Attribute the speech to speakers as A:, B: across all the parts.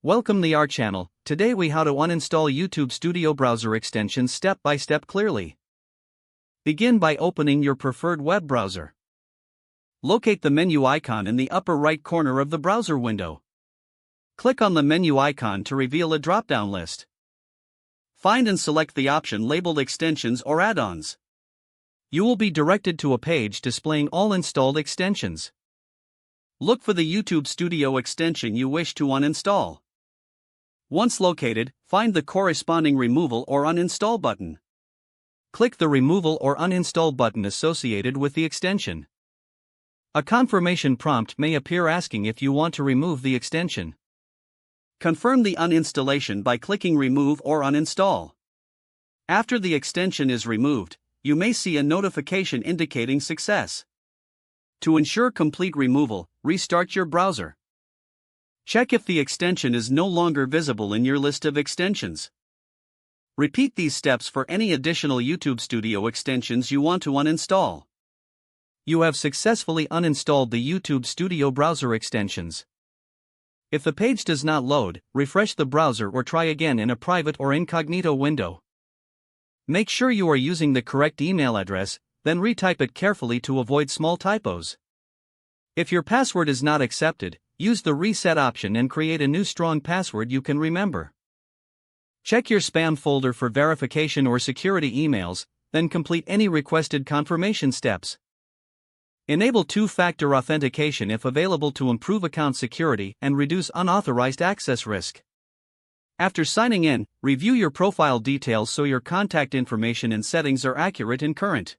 A: Welcome to our channel. Today we how to uninstall YouTube Studio browser extensions step by step clearly. Begin by opening your preferred web browser. Locate the menu icon in the upper right corner of the browser window. Click on the menu icon to reveal a drop-down list. Find and select the option labeled Extensions or Add-ons. You will be directed to a page displaying all installed extensions. Look for the YouTube Studio extension you wish to uninstall. Once located, find the corresponding Removal or Uninstall button. Click the Removal or Uninstall button associated with the extension. A confirmation prompt may appear asking if you want to remove the extension. Confirm the uninstallation by clicking Remove or Uninstall. After the extension is removed, you may see a notification indicating success. To ensure complete removal, restart your browser. Check if the extension is no longer visible in your list of extensions. Repeat these steps for any additional YouTube Studio extensions you want to uninstall. You have successfully uninstalled the YouTube Studio browser extensions. If the page does not load, refresh the browser or try again in a private or incognito window. Make sure you are using the correct email address, then retype it carefully to avoid small typos. If your password is not accepted, use the reset option and create a new strong password you can remember. Check your spam folder for verification or security emails, then complete any requested confirmation steps. Enable two-factor authentication if available to improve account security and reduce unauthorized access risk. After signing in, review your profile details so your contact information and settings are accurate and current.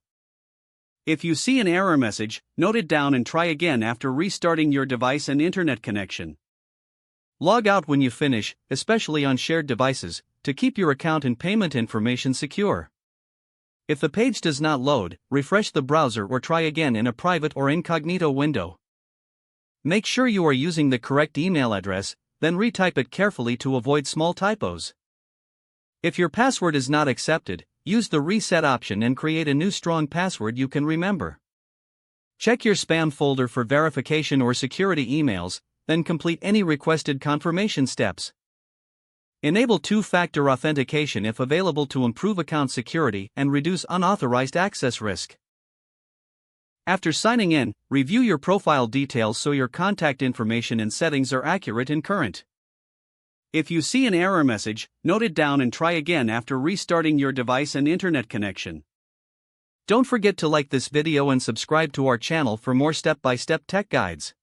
A: If you see an error message, note it down and try again after restarting your device and internet connection. Log out when you finish, especially on shared devices, to keep your account and payment information secure. If the page does not load, refresh the browser or try again in a private or incognito window. Make sure you are using the correct email address, then retype it carefully to avoid small typos. If your password is not accepted, use the reset option and create a new strong password you can remember. Check your spam folder for verification or security emails, then complete any requested confirmation steps. Enable two-factor authentication if available to improve account security and reduce unauthorized access risk. After signing in, review your profile details so your contact information and settings are accurate and current. If you see an error message, note it down and try again after restarting your device and internet connection. Don't forget to like this video and subscribe to our channel for more step-by-step tech guides.